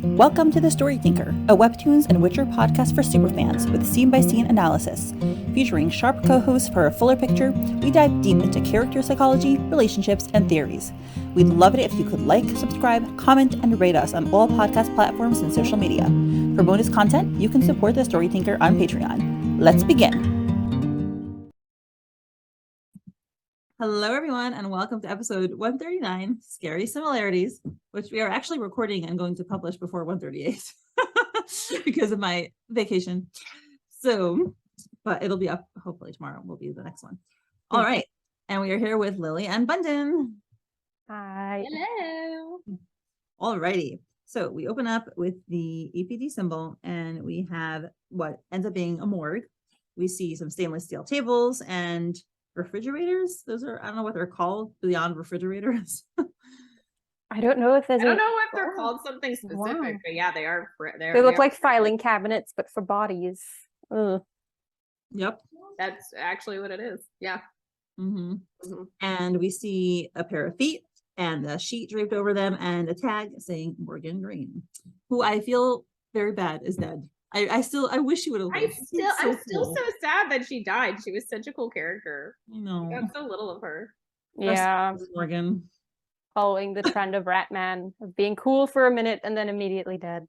Welcome to The Story Thinker, a Webtoons and Witcher podcast for superfans with scene-by-scene analysis. Featuring sharp co-hosts for a fuller picture, we dive deep into character psychology, relationships, and theories. We'd love it if you could like, subscribe, comment, and rate us on all podcast platforms and social media. For bonus content, you can support The Story Thinker on Patreon. Let's begin. Hello, everyone, and welcome to episode 139, Scary Similarities, which we are actually recording and going to publish before 138 because of my vacation. So, but it'll be up hopefully tomorrow will be the next one. All right. And we are here with Lily and Bundin. Hi. Hello. All righty. So we open up with the EPD symbol and we have what ends up being a morgue. We see some stainless steel tables and refrigerators. Those are, I don't know what they're called beyond refrigerators. I don't know if there's I don't know if they're called something specific, Wow. but yeah, they are. They look like filing cabinets, but for bodies. Ugh. Yep. That's actually what it is. Yeah. Mm-hmm. And we see a pair of feet and a sheet draped over them and a tag saying Morgan Green, who I feel very bad is dead. I wish she would have lived. I'm still so sad that she died. She was such a cool character. I know. I got so little of her. Yeah. Morgan. Following the trend of Ratman, of being cool for a minute and then immediately dead.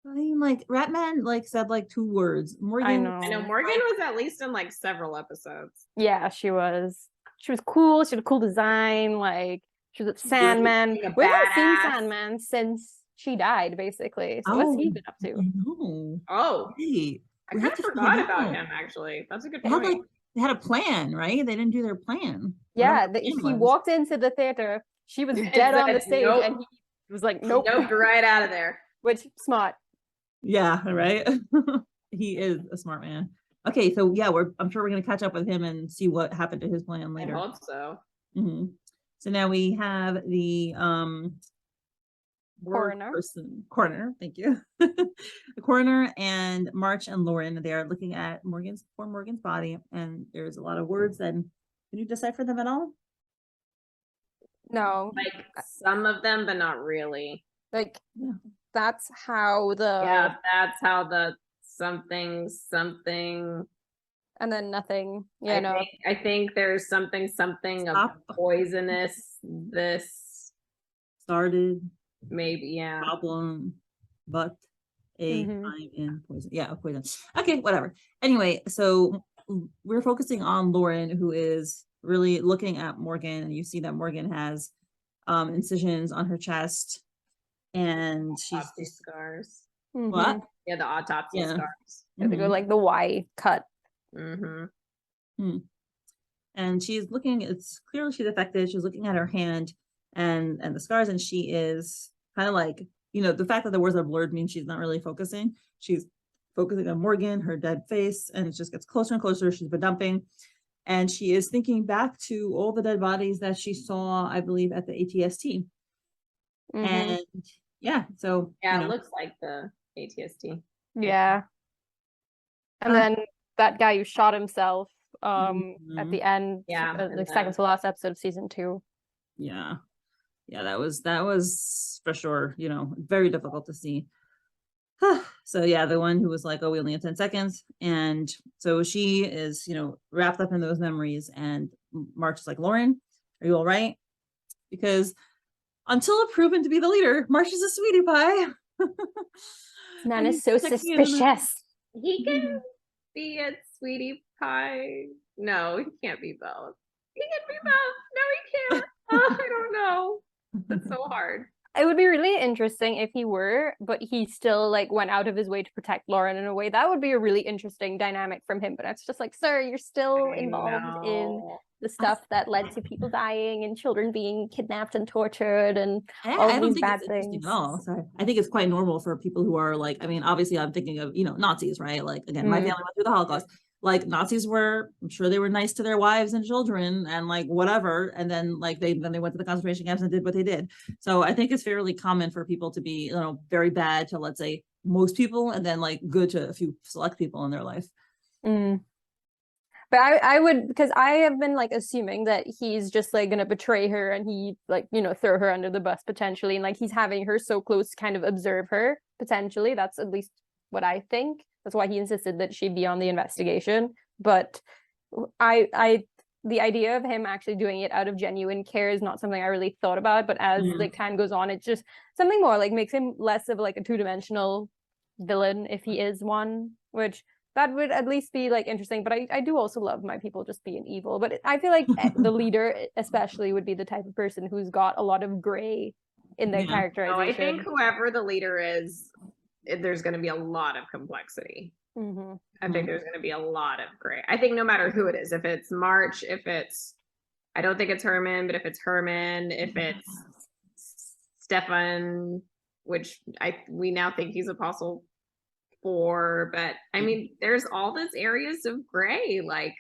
I mean, like Ratman said two words. Morgan. I know. I know Morgan was at least in several episodes. Yeah, she was. She was cool. She had a cool design. She was at Sandman. We haven't seen Sandman since she died, basically. So what's he been up to? No. Oh, Hey, I kind of forgot about him. Actually, that's a good point. They had a plan, right? They didn't do their plan. Yeah, he walked into the theater. She was dead on the stage, nope. and he was like, "Nope, Nope, right out of there." Which smart. Yeah, right. He is a smart man. Okay, so yeah, I'm sure we're gonna catch up with him and see what happened to his plan later. I hope so. Mm-hmm. So now we have the coroner. Thank you. The coroner and March and Lauren. They are looking at Morgan's body, and there's a lot of words. And can you decipher them at all? No, Some of them, but not really. That's how the that's how the something, and then nothing. I think there's something of poisonous. This started maybe problem, but time in poison. Yeah, poison. Okay, whatever. Anyway, so we're focusing on Lauren, who is really looking at Morgan, and you see that Morgan has incisions on her chest, and she's autopsy scars. What? Yeah, the autopsy scars. They go the Y cut. And she's looking. It's clearly she's affected. She's looking at her hand and the scars, and she is kind of the fact that the words are blurred means she's not really focusing. She's focusing on Morgan, her dead face, and it just gets closer and closer. She's been dumping. And she is thinking back to all the dead bodies that she saw, I believe, at the ATST. And so it looks like the ATST. Yeah. And then that guy who shot himself at the end, the second to last episode of season 2. Yeah, that was for sure. Very difficult to see. So yeah, the one who was like, "Oh, we only have 10 seconds," and so she is, wrapped up in those memories. And March is like, "Lauren, are you all right?" Because until proven to be the leader, March is a sweetie pie. This man is so suspicious. He can be a sweetie pie. No, he can't be both. He can be both. No, he can't. I don't know. That's so hard. It would be really interesting if he were, but he still went out of his way to protect Lauren in a way. That would be a really interesting dynamic from him. But it's just sir, you're still involved in the stuff that led to people dying and children being kidnapped and tortured and all these bad things. No, sorry. I think it's quite normal for people who are obviously I'm thinking of, Nazis, right? Again, my family went through the Holocaust. Nazis were, I'm sure they were nice to their wives and children and whatever. And then they went to the concentration camps and did what they did. So I think it's fairly common for people to be, very bad to, let's say, most people, and then good to a few select people in their life. But I would, because I have been assuming that he's just gonna betray her and he throw her under the bus potentially, and he's having her so close to kind of observe her potentially. That's at least what I think. That's why he insisted that she be on the investigation. But the idea of him actually doing it out of genuine care is not something I really thought about. But as like time goes on, it's just something more, like makes him less of like a two-dimensional villain, if he is one, which that would at least be like interesting. But I do also love my people just being evil. But I feel like the leader especially would be the type of person who's got a lot of gray in their characterization. No, I think whoever the leader is, there's going to be a lot of complexity. I think there's going to be a lot of gray. I think no matter who it is, if it's March, if it's, I don't think it's Herman, but if it's Herman, if it's Stefan, which we now think he's Apostle 4, but I mean, there's all these areas of gray. Like,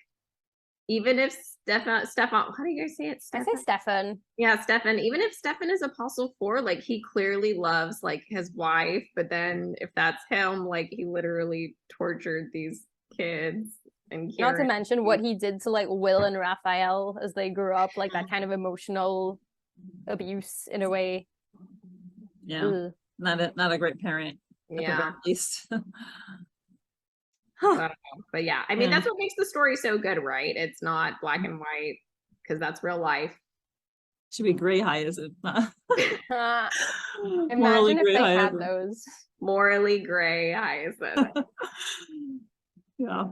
even if Stefan, how do you guys say it? I say Stefan. Yeah, Stefan. Even if Stefan is Apostle 4, like he clearly loves like his wife, but then if that's him, like he literally tortured these kids. And not to mention what he did to like Will and Raphael as they grew up, like that kind of emotional abuse in a way. Yeah, not a great parent. Yeah, at least. But yeah, I mean, that's what makes the story so good, right? It's not black and white, because that's real life. Should be gray Hyacinth. Imagine if they had those. Morally gray Hyacinth. Yeah.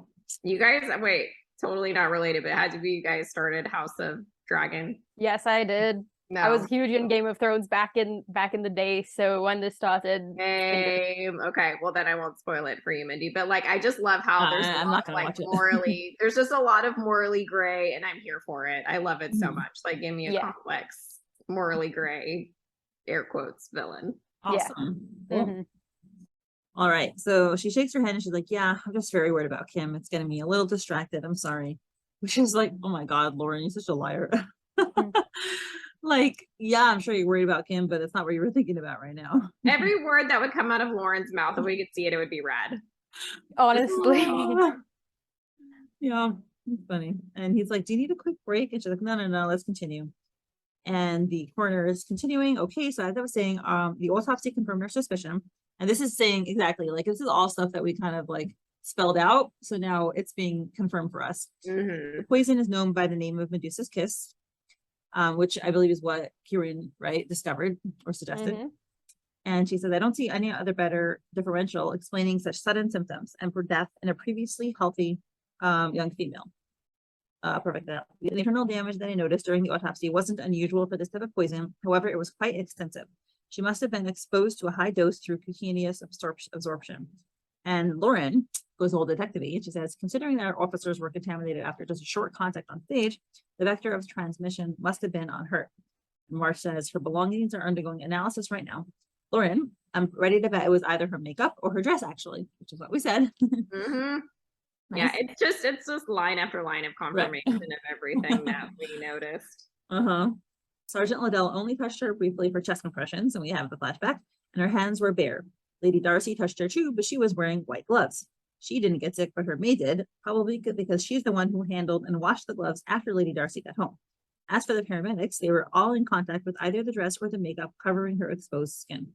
You guys, wait, totally not related, but had to be you guys started House of Dragon? Yes, I did. No. I was huge in Game of Thrones back in the day, so when this started. Okay, well then I won't spoil it for you, Mindy. But like, I just love how there's I'm not gonna watch it. Morally, there's just a lot of morally gray, and I'm here for it. I love it so much. Like, give me a complex, morally gray, air quotes, villain. Awesome. Yeah. Cool. All right, so she shakes her head and she's like, "Yeah, I'm just very worried about Kim. It's getting me a little distracted. I'm sorry." Which is like, oh my God, Lauren, you're such a liar. Like, yeah, I'm sure you're worried about Kim, but it's not what you were thinking about right now. Every word that would come out of Lauren's mouth, if we could see it, it would be red. Honestly. Yeah, it's funny. And he's like, "Do you need a quick break?" And she's like, No, let's continue. And the coroner is continuing. Okay, so as I was saying, the autopsy confirmed her suspicion. And this is saying exactly, like, this is all stuff that we kind of like spelled out. So now it's being confirmed for us. The poison is known by the name of Medusa's kiss. Which I believe is what Kieran, right, discovered or suggested. And she says, "I don't see any other better differential explaining such sudden symptoms and for death in a previously healthy young female." Perfect. The internal damage that I noticed during the autopsy wasn't unusual for this type of poison. However, it was quite extensive. She must have been exposed to a high dose through cutaneous absorption. And Lauren goes all detective-y, and she says, "Considering that our officers were contaminated after just a short contact on stage, the vector of transmission must have been on her." And Marsh says, "Her belongings are undergoing analysis right now. Lauren, I'm ready to bet it was either her makeup or her dress, actually," which is what we said. Nice. Yeah, it's just line after line of confirmation of everything that we noticed. Sergeant Liddell only touched her briefly for chest compressions, and we have the flashback, and her hands were bare. Lady Darcy touched her too, but she was wearing white gloves. She didn't get sick, but her maid did, probably because she's the one who handled and washed the gloves after Lady Darcy got home. As for the paramedics, they were all in contact with either the dress or the makeup covering her exposed skin.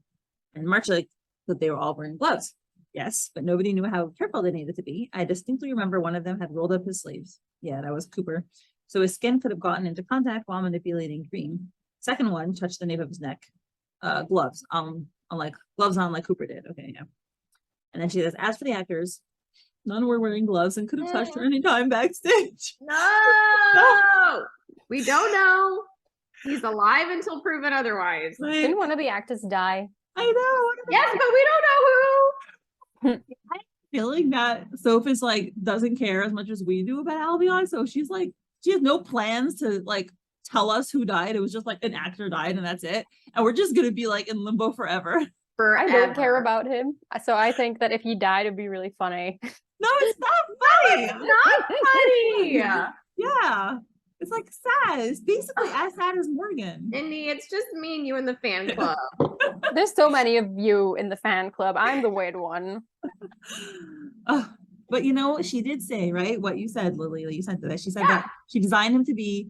And March like that they were all wearing gloves. Yes, but nobody knew how careful they needed to be. I distinctly remember one of them had rolled up his sleeves. Yeah, that was Cooper. So his skin could have gotten into contact while manipulating Green. Second one touched the nape of his neck. Gloves gloves on like Cooper did. Okay, yeah. And then she says, as for the actors, none were wearing gloves and could have touched her anytime backstage. No, we don't know. He's alive until proven otherwise. Didn't one of the actors die? I know. Yes, but we don't know who. I'm feeling that Sophie's like doesn't care as much as we do about Albion, so she's like she has no plans to like tell us who died. It was just like an actor died and that's it, and we're just gonna be like in limbo forever. I don't care about him, so I think that if he died, it'd be really funny. No, it's not funny. It's not funny. Yeah. It's like sad. It's basically as sad as Morgan. Indy, it's just me and you in the fan club. There's so many of you in the fan club. I'm the weird one. But you know, she did say, right, what you said, Lily, you said that. She said that she designed him to be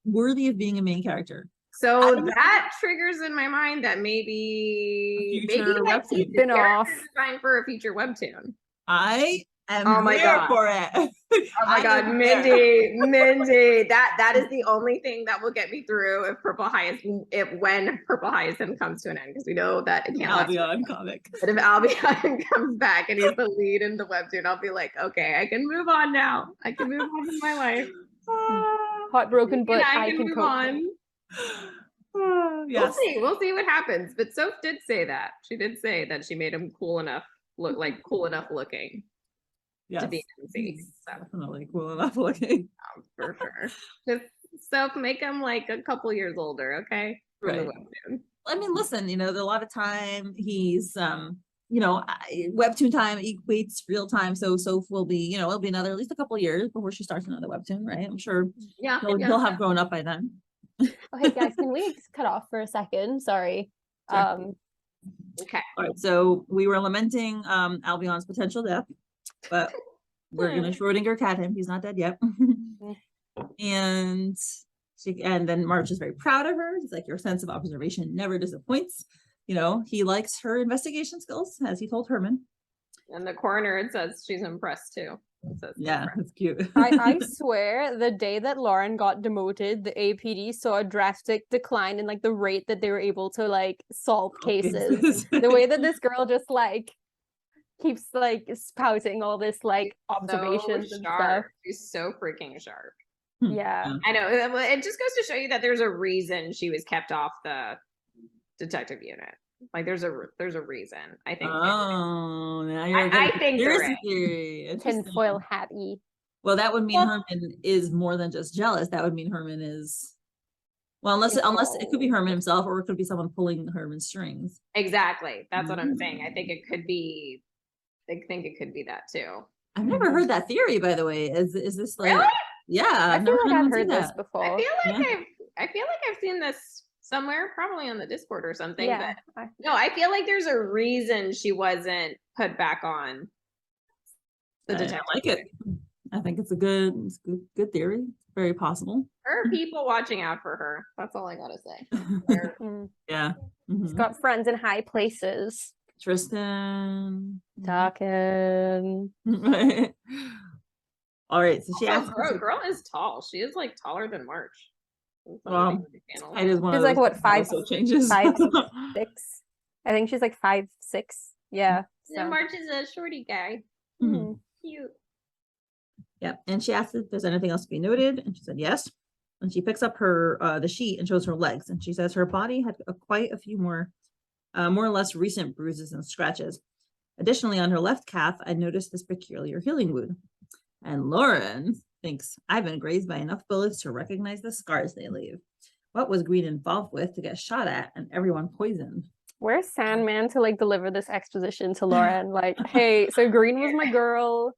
worthy of being a main character. So that triggers in my mind that maybe webtoon spin-off design for a future webtoon. I am here for it. Oh my God, Mindy, that is the only thing that will get me through when 𝗵𝗂 comes to an end, because we know that it can't Albion comic. But if Albion comes back and he's the lead in the webtoon, I'll be like, okay, I can move on now. I can move on with my life. Heartbroken, but I can move cope. on. Yes. We'll see what happens. But Soph did say that. She did say that she made him cool enough looking. Yes. To be an MC. So. Definitely cool enough looking. For sure. Just Soph, make him like a couple years older, okay? Right. I mean, listen, a lot of time he's webtoon time equates real time, so Soph will be, it'll be another at least a couple years before she starts another webtoon, right? I'm sure he'll have grown up by then. Oh, hey guys, can we cut off for a second? Sorry. Sure. Okay. All right, so we were lamenting Albion's potential death, but we're gonna Schrodinger cat him. He's not dead yet. and then March is very proud of her. He's like, your sense of observation never disappoints. He likes her investigation skills, as he told Herman. And the coroner, it says she's impressed too. Yeah, that's cute. I swear the day that Lauren got demoted, the APD saw a drastic decline in like the rate that they were able to like solve cases. The way that this girl just like keeps like spouting all this like observations and stuff. She's so freaking sharp. Yeah. I know. It just goes to show you that there's a reason she was kept off the detective unit. Like there's a reason. I think. Oh, now you're I think tinfoil happy. Well, that would mean Herman is more than just jealous. That would mean Herman is. Well, unless it could be Herman himself, or it could be someone pulling Herman's strings. Exactly. That's what I'm saying. I think it could be. I think it could be that too. I've never heard that theory, by the way. Is this like? Really? Yeah, I feel like I've heard this before. I feel like I've seen this somewhere, probably on the Discord or something. Yeah. But no, I feel like there's a reason she wasn't put back on the detective. I like it. I think it's a good theory. Very possible. There are people watching out for her. That's all I gotta say. Yeah. She's got friends in high places. Tristan. Talking. All right, so she asked. Girl is tall. She is like taller than March. Well, it is one she's of like what, 5'6". Changes. 5'6". I think she's like 5'6". Yeah. So March is a shorty guy. Cute. Yeah, and she asked if there's anything else to be noted, and she said yes. And she picks up her the sheet and shows her legs, and she says her body had quite a few more or less recent bruises and scratches. Additionally, on her left calf, I noticed this peculiar healing wound. And Lauren thinks, I've been grazed by enough bullets to recognize the scars they leave. What was Green involved with to get shot at and everyone poisoned? Where's Sandman to like deliver this exposition to Lauren? Like, hey, so Green was my girl.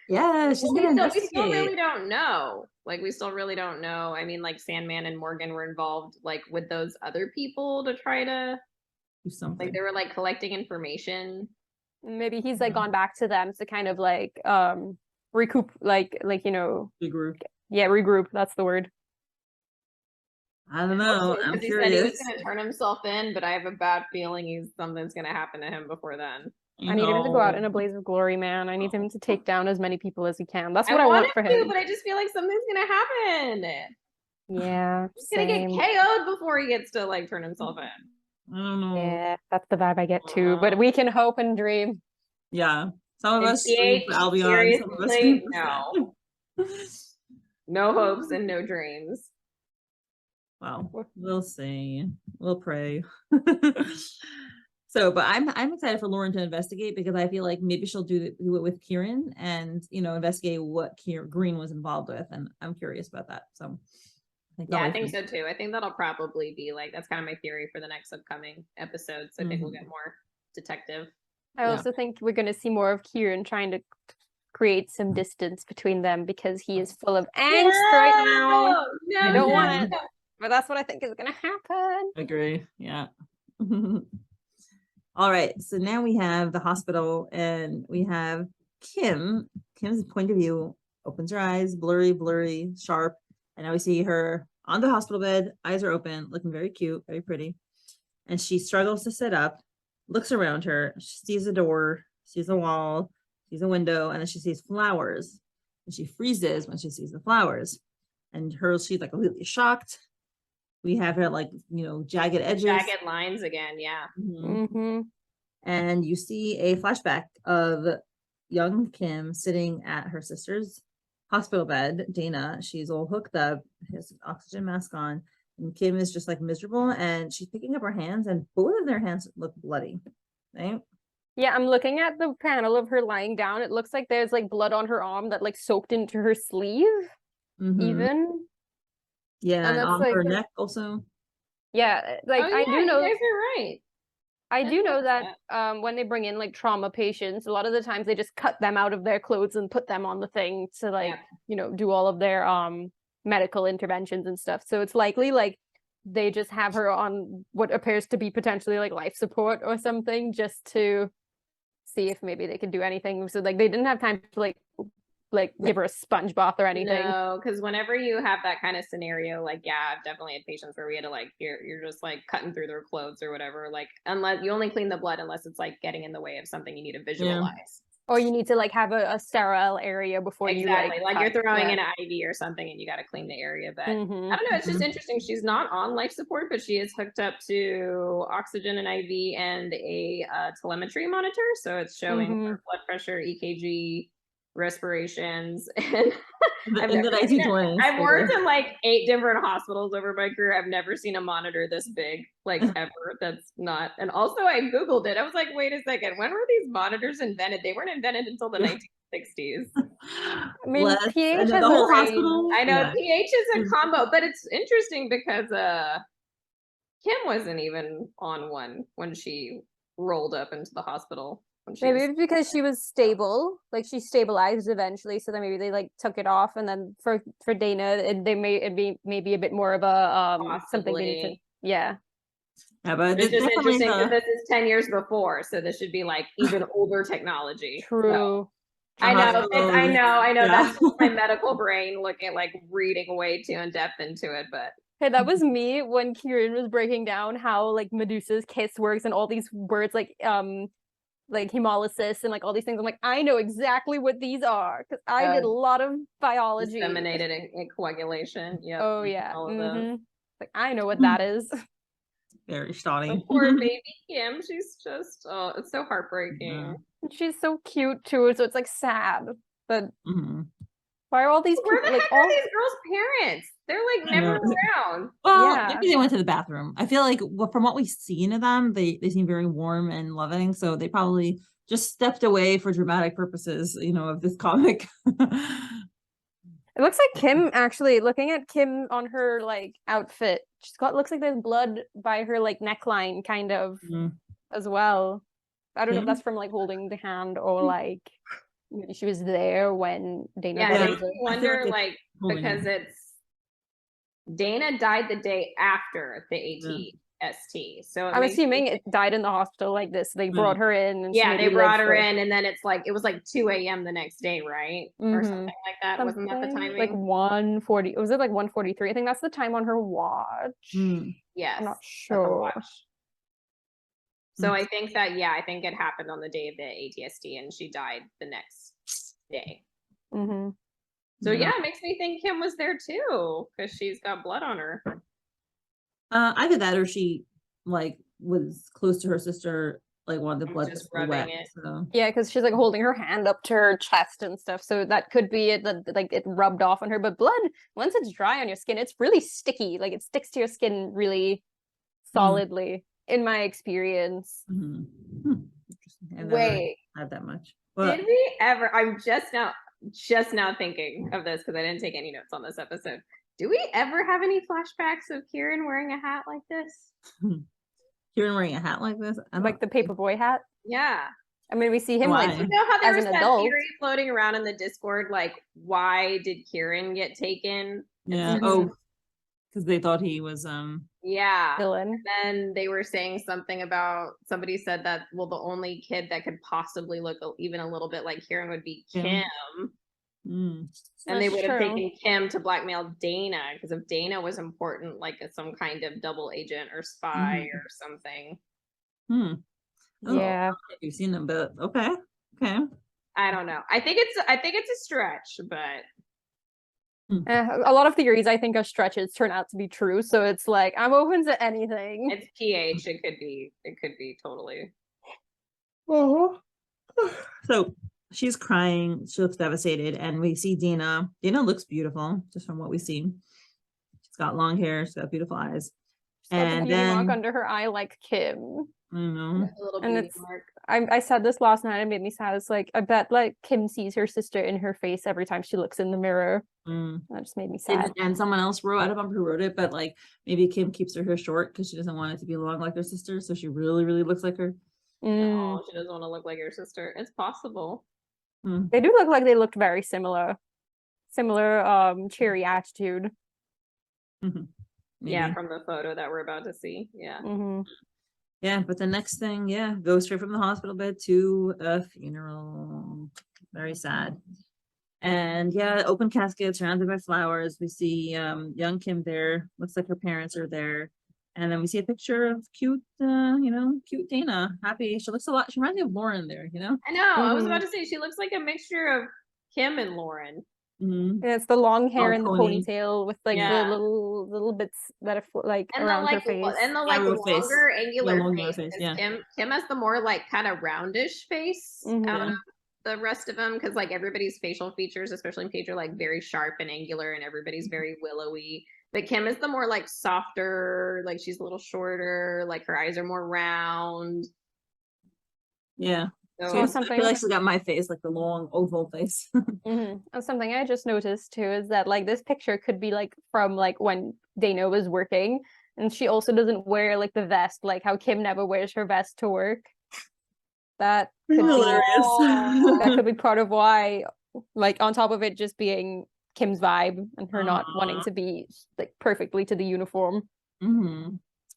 Yeah, she's gonna investigate. We still really don't know. Like, we still really don't know. I mean, like, Sandman and Morgan were involved, like, with those other people to try to do something. Like, they were like collecting information. Maybe he's like gone back to them to kind of like recoup, like regroup. Yeah, regroup. That's the word. I don't know. I'm curious. He said he was going to turn himself in, but I have a bad feeling something's going to happen to him before then. I need him to go out in a blaze of glory, man. I need him to take down as many people as he can. That's what I want for him. But I just feel like something's going to happen. Yeah, he's going to get KO'd before he gets to like turn himself in. I don't know. Yeah, that's the vibe I get too. But we can hope and dream. Yeah, some of us Albion. Some of us no. No hopes and no dreams. Well, we'll see. We'll pray. So, but I'm excited for Lauren to investigate, because I feel like maybe she'll do it with Kieran and investigate what Green was involved with, and I'm curious about that. So. I think so too. I think that'll probably be like, that's kind of my theory for the next upcoming episodes. I think we'll get more detective. I also think we're going to see more of Kieran trying to create some distance between them, because he is full of angst right now. I don't want it, but that's what I think is going to happen. Agree. Yeah. All right. So now we have the hospital, and we have Kim's point of view opens her eyes, blurry, sharp. And now we see her on the hospital bed, eyes are open, looking very cute, very pretty. And she struggles to sit up, looks around her, she sees a door, sees a wall, sees a window, and then she sees flowers. And she freezes when she sees the flowers. And she's like completely shocked. We have her like, jagged edges. Jagged lines again, yeah. And you see a flashback of young Kim sitting at her sister's hospital bed, Daena. She's all hooked up, has an oxygen mask on, and Kim is just like miserable, and she's picking up her hands, and both of their hands look bloody, right? Yeah, I'm looking at the panel of her lying down. It looks like there's like blood on her arm that like soaked into her sleeve, even. Yeah, and on like her neck also. Yeah, like I do know. You guys are right. I do know that when they bring in like trauma patients, a lot of the times they just cut them out of their clothes and put them on the thing to like, do all of their medical interventions and stuff. So it's likely like they just have her on what appears to be potentially like life support or something, just to see if maybe they could do anything. So like they didn't have time to like give her a sponge bath or anything. No, because whenever you have that kind of scenario, like, yeah, I've definitely had patients where we had to like, you're just like cutting through their clothes or whatever. Like, unless you only clean the blood unless it's like getting in the way of something you need to visualize. Or you need to like have a sterile area before you like you're throwing in an IV or something and you got to clean the area. But I don't know, it's just interesting. She's not on life support, but she is hooked up to oxygen and IV and a telemetry monitor. So it's showing her blood pressure, EKG, respirations, and I've worked in like 8 different hospitals over my career. I've never seen a monitor this big, like ever. That's not. And also I Googled it. I was like, wait a second, when were these monitors invented? They weren't invented until the 1960s. I mean, PH has the whole hospital. I know PH is a combo, but it's interesting because Kim wasn't even on one when she rolled up into the hospital. Maybe it's because she was stable, like she stabilized eventually, so then maybe they like took it off, and then for Daena, it'd be maybe a bit more of a something they need to, Yeah, but it's just interesting because this is 10 years before, so this should be like even older technology. True. So, I know. That's my medical brain looking like reading way too in depth into it, but. Hey, that was me when Kieran was breaking down how like Medusa's kiss works and all these words like hemolysis and like all these things. I'm like, I know exactly what these are because I did a lot of biology. Disseminated in coagulation. Yeah. Oh yeah. Like I know what that is. Very stunning. Poor baby Kim. She's just it's so heartbreaking. She's so cute too. So it's like sad. But why are all these Where the heck are these girls' parents? They're like never around. Well, maybe they went to the bathroom. I feel like from what we've seen of them, they seem very warm and loving. So they probably just stepped away for dramatic purposes, of this comic. It looks like Kim, actually, looking at Kim on her like outfit, looks like there's blood by her like neckline kind of as well. I don't know if that's from like holding the hand or like maybe she was there when Daena. Yeah, I wonder like because it's Daena died the day after the ATST. So I'm assuming it died in the hospital like this. They brought her in. And they brought her in, and then it's like it was like 2 a.m. the next day, right? Or something like that. Wasn't that the timing? Like 1:40. Was it like 1:43? I think that's the time on her watch. Yes, I'm not sure. So I think that I think it happened on the day of the ATST, and she died the next day. So it makes me think Kim was there too, because she's got blood on her. Either that or she like was close to her sister, like wanted the blood just to wet. it. So. Yeah, because she's like holding her hand up to her chest and stuff. So that could be it, that like it rubbed off on her. But blood, once it's dry on your skin, it's really sticky. Like it sticks to your skin really solidly, in my experience. Wait, not that much. But did we ever? I'm just now thinking of this because I didn't take any notes on this episode. Do we ever have any flashbacks of Kieran wearing a hat like this? Kieran wearing a hat like this? Like the paperboy hat? Yeah. I mean, we see him like you know how there was an that adult theory floating around in the Discord, like why did Kieran get taken? Yeah. Because they thought he was villain. And then they were saying something about, somebody said that the only kid that could possibly look even a little bit like Kieran would be Kim. And they That's would have true. taken Kim to blackmail Daena, because if Daena was important, like some kind of double agent or spy or something. Oh, Yeah. you've seen them, but okay. I don't know. I think it's a stretch, but A lot of theories I think are stretches turn out to be true, so it's like I'm open to anything. it's PH. It could be totally. So she's crying. She looks devastated, and we see Daena. Daena looks beautiful, just from what we see. She's got long hair. She's got beautiful eyes. She's got the And beauty mark then under her eye like Kim. I don't know. A little And beauty it's mark. I said this last night, it made me sad. It's like I bet like Kim sees her sister in her face every time she looks in the mirror. That just made me sad. And someone else wrote, I don't remember who wrote it, but like maybe Kim keeps her hair short because she doesn't want it to be long like her sister, so she really, really looks like her. Oh, she doesn't want to look like her sister. It's possible. They do look like they looked very similar. Cheery attitude. Yeah, from the photo that we're about to see. Yeah. Yeah, but the next thing, goes straight from the hospital bed to a funeral. Very sad. And open casket surrounded by flowers. We see young Kim there. Looks like her parents are there. And then we see a picture of cute, cute Daena. Happy. She looks a lot. She reminds me of Lauren there, I know. I was about to say she looks like a mixture of Kim and Lauren. And it's the long hair and the pony. ponytail with like the little bits that are like and around the, her face. And the like longer angular face. Kim has the more like kind of roundish face out of the rest of them, because like everybody's facial features, especially in Paige, are like very sharp and angular, and everybody's very willowy. But Kim is the more like softer, like she's a little shorter, like her eyes are more round. Yeah. So I feel like she's got my face, like the long oval face. And something I just noticed too is that like this picture could be like from like when Daena was working, and she also doesn't wear like the vest, like how Kim never wears her vest to work. That could be that could be part of why, like on top of it just being Kim's vibe and her not wanting to be like perfectly to the uniform,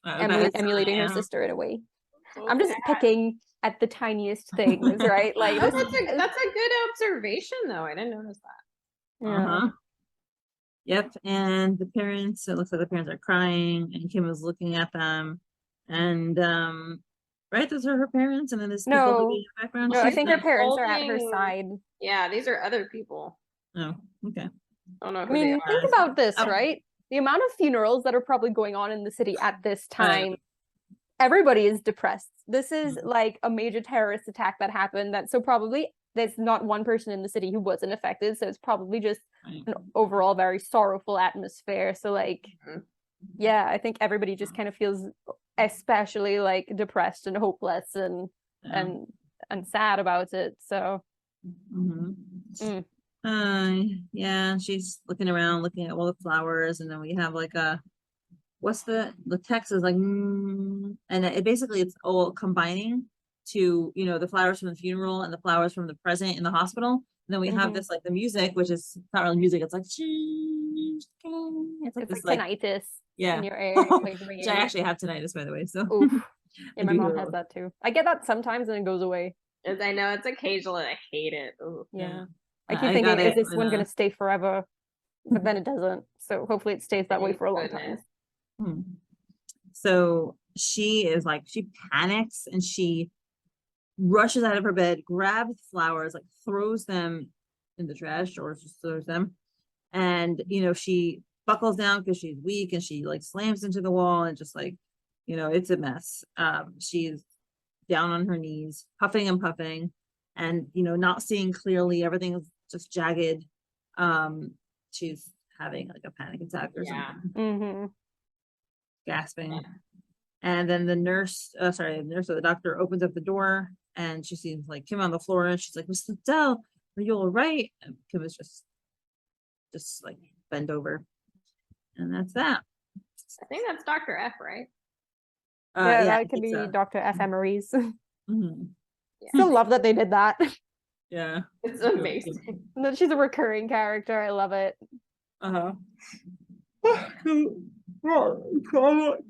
emulating her sister in a way. I'm just picking at the tiniest things, right? Like that's a good observation, though. I didn't notice that. Yep, and the parents. It looks like the parents are crying, and Kim is looking at them, and right, those are her parents, and then there's people in the background. No, I think her parents are at her side. Yeah, these are other people. Oh, okay. I don't know. I mean, think about this, right? The amount of funerals that are probably going on in the city at this time. Everybody is depressed. This is like a major terrorist attack that happened. So probably there's not one person in the city who wasn't affected. So it's probably just an overall very sorrowful atmosphere. So like, I think everybody just kind of feels especially like depressed and hopeless and sad about it. So she's looking around, looking at all the flowers, and then we have like the text is like and it basically it's all combining to the flowers from the funeral and the flowers from the present in the hospital, and then we have this like the music, which is not really music, it's like it's like this like tinnitus in your ear, which I actually have tinnitus, by the way, so my mom has that too. I get that sometimes and it goes away. I know it's occasional and I hate it. I keep thinking, is this one gonna stay forever? But then it doesn't, so hopefully it stays that way for a long time. So she panics and she rushes out of her bed, grabs flowers, like throws them in the trash, or just throws them, and she buckles down because she's weak, and she like slams into the wall, and just like it's a mess. She's down on her knees, puffing and puffing, and not seeing clearly. Everything is just jagged. She's having like a panic attack or something. Gasping. And then the doctor opens up the door, and she sees like Kim on the floor, and she's like, "Miss Liddell, are you all right?" And Kim is just like bent over, and that's that. I think that's Dr. F, right? That could be Dr. F. Emerys. Still love that they did that. Yeah, it's amazing. She's a recurring character. I love it.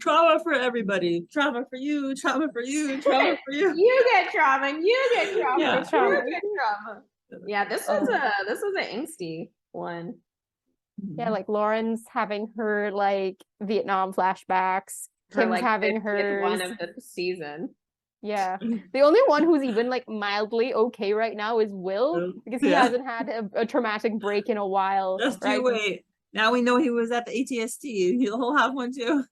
Trauma for everybody. Trauma for you. Trauma for you. Trauma for you. You get trauma. And you get trauma. Yeah. You get trauma. Yeah, this was an angsty one. Yeah, like Lauren's having her like Vietnam flashbacks. Kim's like having her one of the season. Yeah, the only one who's even like mildly okay right now is Will, because he hasn't had a traumatic break in a while. Just right? you wait. Now we know he was at the ATST. He'll have one too.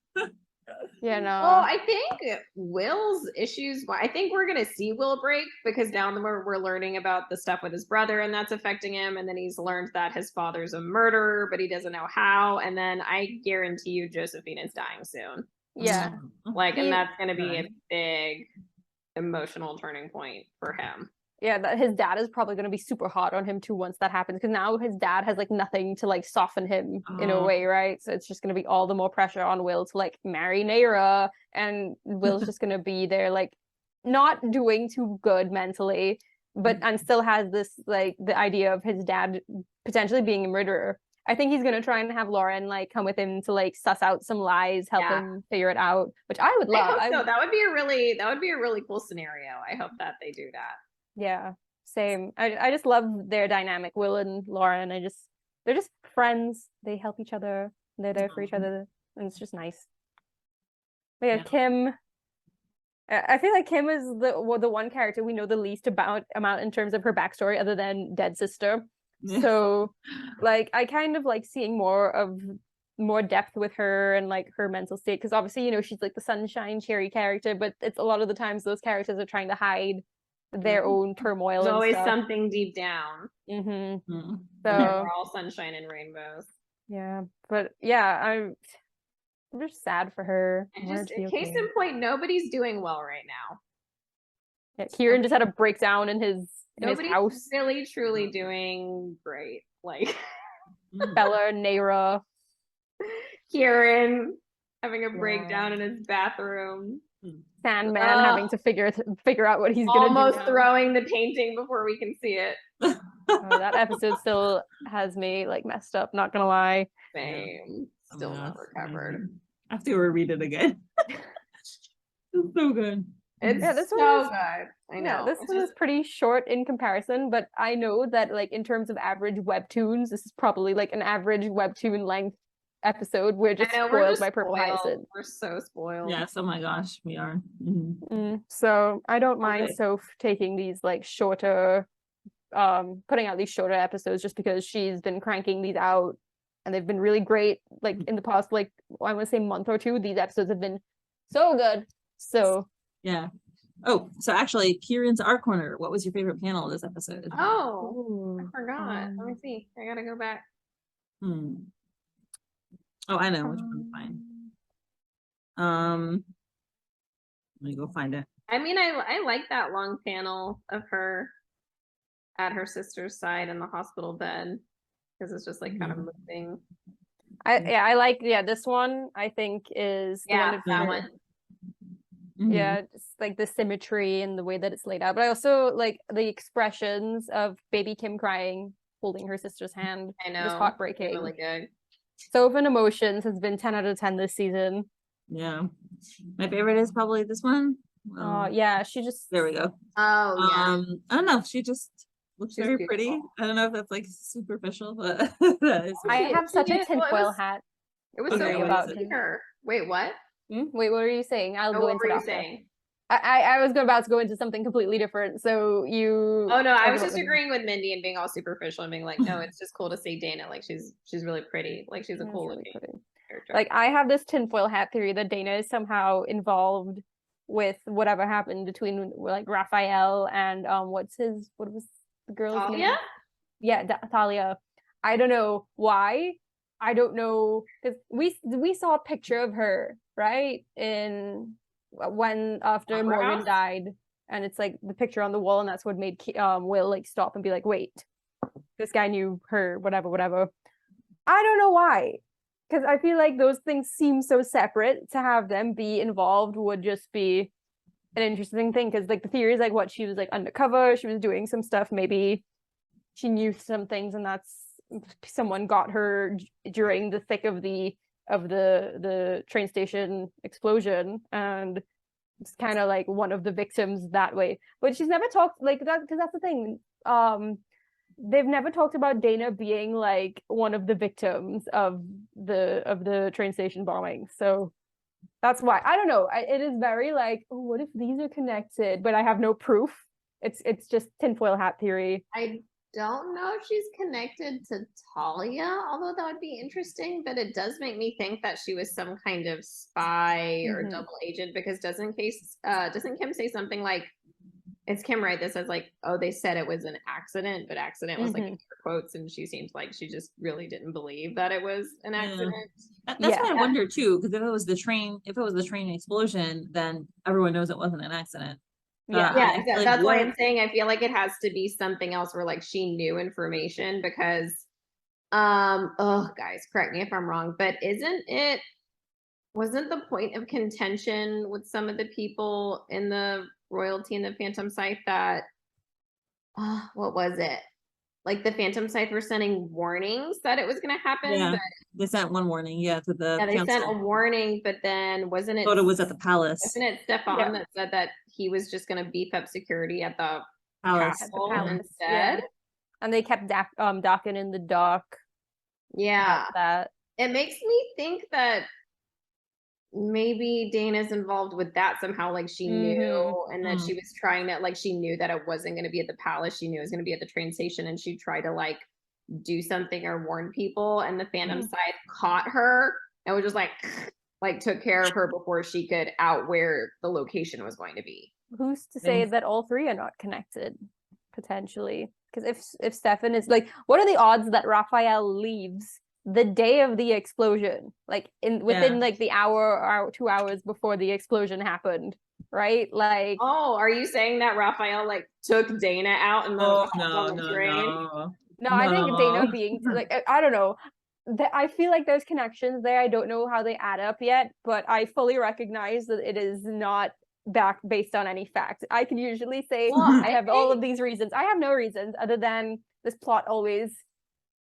Yeah, no. Well, I think Will's issues, I think we're going to see Will break, because down the road we're learning about the stuff with his brother and that's affecting him. And then he's learned that his father's a murderer, but he doesn't know how. And then I guarantee you Josephine is dying soon. Yeah. Like, and that's going to be a big emotional turning point for him. Yeah, that his dad is probably going to be super hard on him too once that happens, because now his dad has like nothing to like soften him in a way, right? So it's just going to be all the more pressure on Will to like marry Naira, and Will's just going to be there like not doing too good mentally, but and still has this like the idea of his dad potentially being a murderer. I think he's going to try and have Lauren like come with him to like suss out some lies, help him figure it out, which I would love. I hope so. That would be a really cool scenario. I hope that they do that. Yeah, same. I just love their dynamic, Will and Lauren. They're just friends. They help each other. They're there for each other, and it's just nice. But yeah, Kim. I feel like Kim is the one character we know the least amount in terms of her backstory, other than dead sister. So, like, I kind of like seeing more depth with her and like her mental state, because obviously, you know, she's like the sunshine cherry character, but it's a lot of the times those characters are trying to hide their own turmoil. There's always stuff. Something deep down. So we're all sunshine and rainbows. Yeah, but yeah, I'm just sad for her. And just case in point, nobody's doing well right now. Yeah, Kieran just had a breakdown in his house. Really, truly doing great. Like Bella, Naira, Kieran having a breakdown in his bathroom. Sandman having to figure out what he's gonna do. Almost throwing the painting before we can see it. That episode still has me like messed up, not gonna lie. Same. Still not recovered. I have to reread it again. It's so good. It's so good. I know. Yeah, this one is pretty short in comparison, but I know that like in terms of average webtoons, this is probably like an average webtoon length episode. We're just spoiled by Purple Hyacinth. We're so spoiled. Yes, oh my gosh, we are. So I don't mind Soph taking these like shorter, putting out these shorter episodes, just because she's been cranking these out and they've been really great. Like in the past, like I want to say month or two, these episodes have been so good. So yeah. Oh, so actually, Kieran's Art Corner. What was your favorite panel of this episode? Oh, I forgot. Let me see. I gotta go back. Oh, I know which one's fine. Let me go find it. I mean, I like that long panel of her at her sister's side in the hospital bed, because it's just like kind of moving. I like this one. I think is the one that one. Yeah, just like the symmetry and the way that it's laid out. But I also like the expressions of baby Kim crying, holding her sister's hand. I know. Just heartbreaking. Really good. Soph Emotions has been 10 out of 10 this season. Yeah. My favorite is probably this one. Yeah, she just... There we go. Oh, yeah. I don't know. She just looks very pretty. I don't know if that's like superficial, but I have such a tinfoil hat. It was so about her. Wait, what? Wait, what were you saying? I'll go into that. Saying? I was about to go into something completely different. So you... Oh, no, I was just agreeing with Mindy and being all superficial and being like, no, it's just cool to see Daena. Like, she's really pretty. Like, she's a cool looking character. Like, I have this tinfoil hat theory that Daena is somehow involved with whatever happened between, like, Raphael and, what was the girl's name? Yeah, Thalia. I don't know why. I don't know, because we saw a picture of her, right, after Morgan died, and it's like the picture on the wall, and that's what made Will like stop and be like, wait, this guy knew her, whatever. I don't know why, because I feel like those things seem so separate. To have them be involved would just be an interesting thing, because like the theory is like what she was like undercover, she was doing some stuff, maybe she knew some things, and that's someone got her during the thick of the train station explosion, and it's kind of like one of the victims that way. But she's never talked like that, because that's the thing. they've never talked about Daena being like one of the victims of the train station bombing. So that's why I don't know. It is very like, oh, what if these are connected? But I have no proof. It's just tinfoil hat theory. I don't know if she's connected to Talia, although that would be interesting. But it does make me think that she was some kind of spy or double agent, because doesn't Kim say something like, it's Kim, right? That says like, oh, they said it was an accident, but accident was like in air quotes, and she seems like she just really didn't believe that it was an accident. That's what I wonder too, because if it was the train explosion, then everyone knows it wasn't an accident. Exactly. That's why I'm saying I feel like it has to be something else where like she knew information, because guys, correct me if I'm wrong, but wasn't the point of contention with some of the people in the royalty and the 𝗵𝗲 that what was it? Like the 𝗵𝗲 were sending warnings that it was going to happen. Yeah, they sent one warning. Yeah, to the they sent a warning, but then wasn't it? But it was at the palace. Wasn't it Stefan that said that he was just going to beef up security at the palace instead? Yeah. And they kept docking in the dock. Yeah, that it makes me think that maybe Daena's involved with that somehow, like she knew, and that she was trying to, like, she knew that it wasn't going to be at the palace, she knew it was going to be at the train station, and she tried to like do something or warn people, and the 𝗵𝗲 caught her and was just like took care of her before she could out where the location was going to be. Who's to say that all three are not connected, potentially? Because if Stefan is like, what are the odds that Raphael leaves the day of the explosion, like within like the hour or 2 hours before the explosion happened, right? Like, oh, are you saying that Raphael like took Daena out and no, I think Daena being like, I don't know, I feel like there's connections there. I don't know how they add up yet, but I fully recognize that it is not based on any fact. I can usually say, I have all of these reasons. I have no reasons other than this plot always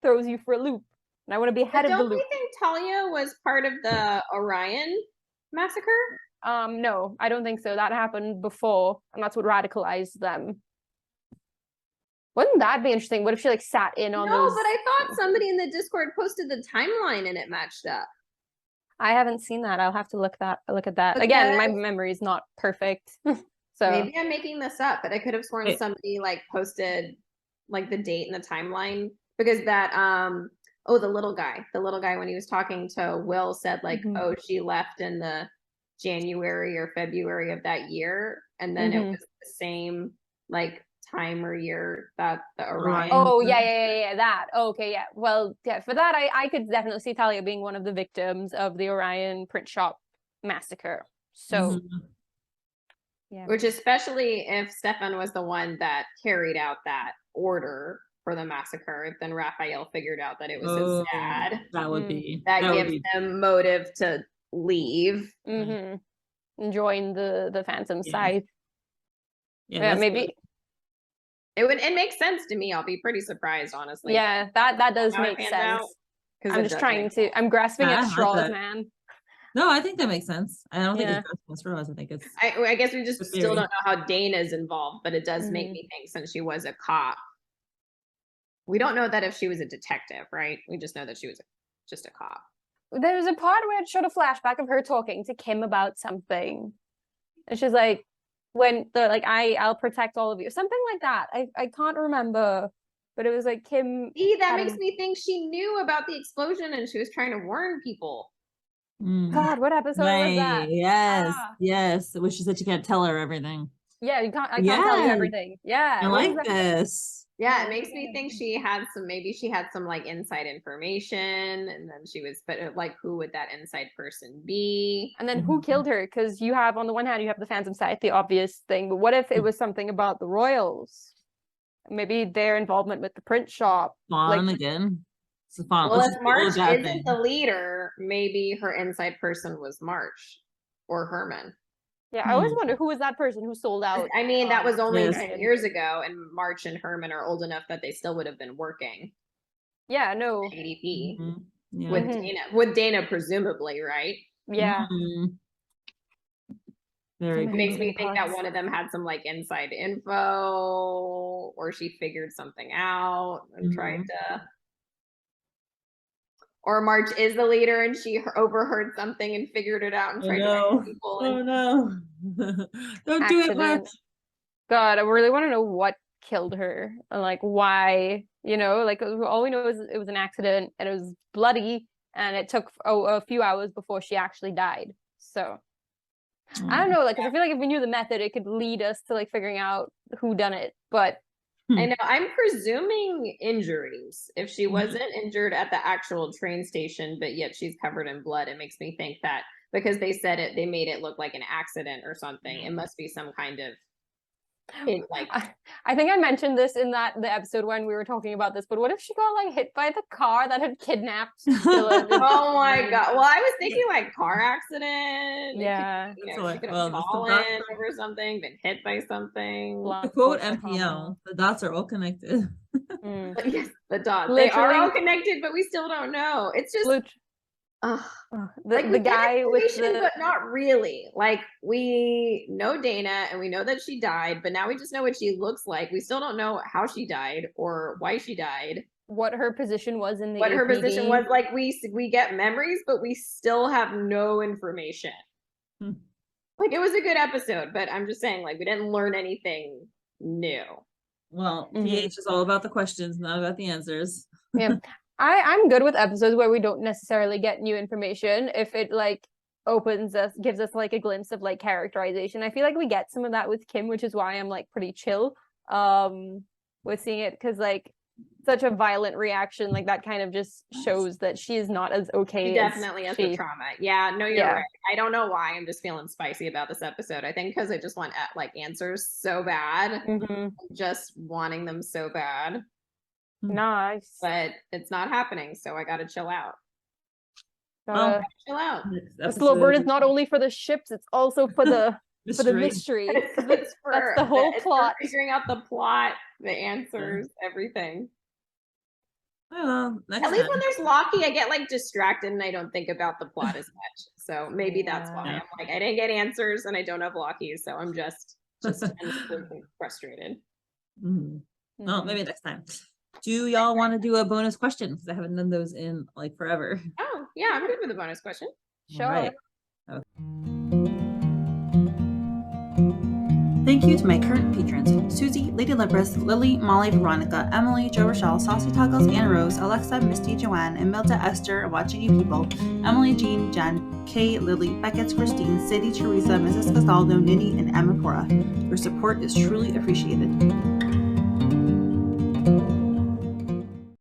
throws you for a loop. And I want to be ahead of the loop. Don't we think Talia was part of the Orion massacre? No, I don't think so. That happened before, and that's what radicalized them. Wouldn't that be interesting? What if she like sat in on those? No, but I thought somebody in the Discord posted the timeline and it matched up. I haven't seen that. I'll have to look at that. Again, my memory is not perfect. So maybe I'm making this up, but I could have sworn somebody like posted like the date and the timeline, because that the little guy when he was talking to Will said like, oh, she left in the January or February of that year, and then it was the same like time or year that the Orion. Oh yeah, that. Okay, yeah. Well, yeah, for that I could definitely see Talia being one of the victims of the Orion print shop massacre. So yeah. Which, especially if Stefan was the one that carried out that order for the massacre, then Raphael figured out that it was his dad. That would be gives them motive to leave. And join the 𝗵𝗲 side. Yeah, maybe it makes sense to me. I'll be pretty surprised, honestly. Yeah, that does make sense. I'm just I'm grasping at straws, man. No, I think that makes sense. I don't think it's grasping at straws. I think it's I guess we just still don't know how Daena's involved, but it does make me think, since she was a cop. We don't know that if she was a detective, right? We just know that she was just a cop. There's a part where it showed a flashback of her talking to Kim about something. And she's like, when they're like, I'll protect all of you. Something like that. I can't remember. But it was like Kim. See, that makes me think she knew about the explosion and she was trying to warn people. God, what episode was that? Yes. Which is that you can't tell her everything. Yeah, I can't tell you everything. Yeah. I like this. Yeah, it makes me think maybe she had some like inside information, and then but like, who would that inside person be? And then who killed her? Because you have, on the one hand, you have the 𝗵𝗲 side, the obvious thing, but what if it was something about the royals? Maybe their involvement with the print shop. Again. Well, if March isn't the leader, maybe her inside person was March or Herman. Yeah, I always wonder who was that person who sold out. I mean, that was only 10 years ago, and March and Herman are old enough that they still would have been working. Yeah, no. ADP with Daena, presumably, right? Yeah. Very It good. makes me think that one of them had some like inside info, or she figured something out and tried to. Or March is the leader and she overheard something and figured it out and tried to write people. Oh no! Don't do it, March. God, I really want to know what killed her and like why. You know, like all we know is it was an accident and it was bloody, and it took a few hours before she actually died. So I don't know, like, 'cause I feel like if we knew the method, it could lead us to like figuring out who done it. But I know, I'm presuming injuries. If she wasn't injured at the actual train station, but yet she's covered in blood, it makes me think that because they said it, they made it look like an accident or something. It must be some kind of like. I think I mentioned this in the episode when we were talking about this, but what if she got like hit by the car that had kidnapped Scylla? Oh my god! Well, I was thinking like car accident. Yeah, she could have fallen over something, been hit by something. To quote MPL, the dots are all connected. But yes, the dots. They are all connected, but we still don't know. It's just. The guy with but not really. Like, we know Daena and we know that she died, but now we just know what she looks like. We still don't know how she died or why she died, what her position was in the her position was. Like, we get memories, but we still have no information. Like, it was a good episode, but I'm just saying, like, we didn't learn anything new. Well, PH is all about the questions, not about the answers. Yeah. I'm good with episodes where we don't necessarily get new information if it like gives us like a glimpse of like characterization. I feel like we get some of that with Kim, which is why I'm like pretty chill with seeing it, because like such a violent reaction like that kind of just shows that she is not as okay. She definitely has the trauma. Yeah, no, you're right. I don't know why I'm just feeling spicy about this episode. I think because I just want like answers so bad, just wanting them so bad. Nice, but it's not happening, so I gotta chill out. Chill out. The slow burn is not only for the ships; it's also for the mystery. That's the whole plot. Figuring out the plot, the answers, everything. Well, at least when there's 𝗥𝗲, I get like distracted and I don't think about the plot as much. So maybe that's why I'm like, I didn't get answers and I don't have 𝗥𝗲, so I'm just frustrated. Well, maybe next time. Do y'all want to do a bonus question? Because I haven't done those in like forever. Oh, yeah, I'm good with a bonus question. Sure. Right. Okay. Thank you to my current patrons: Susie, Lady Libress, Lily, Molly, Veronica, Emily, Jo Rochelle, Saucy Toggles, Anna Rose, Alexa, Misty, Joanne, Imelda, Esther, Watching You People, Emily, Jean, Jen, Kay, Lily, Beckett, Christine, Sadie, Teresa, Mrs. Castaldo, Nini, and 𝗵𝗶𝗆𝗀. Your support is truly appreciated.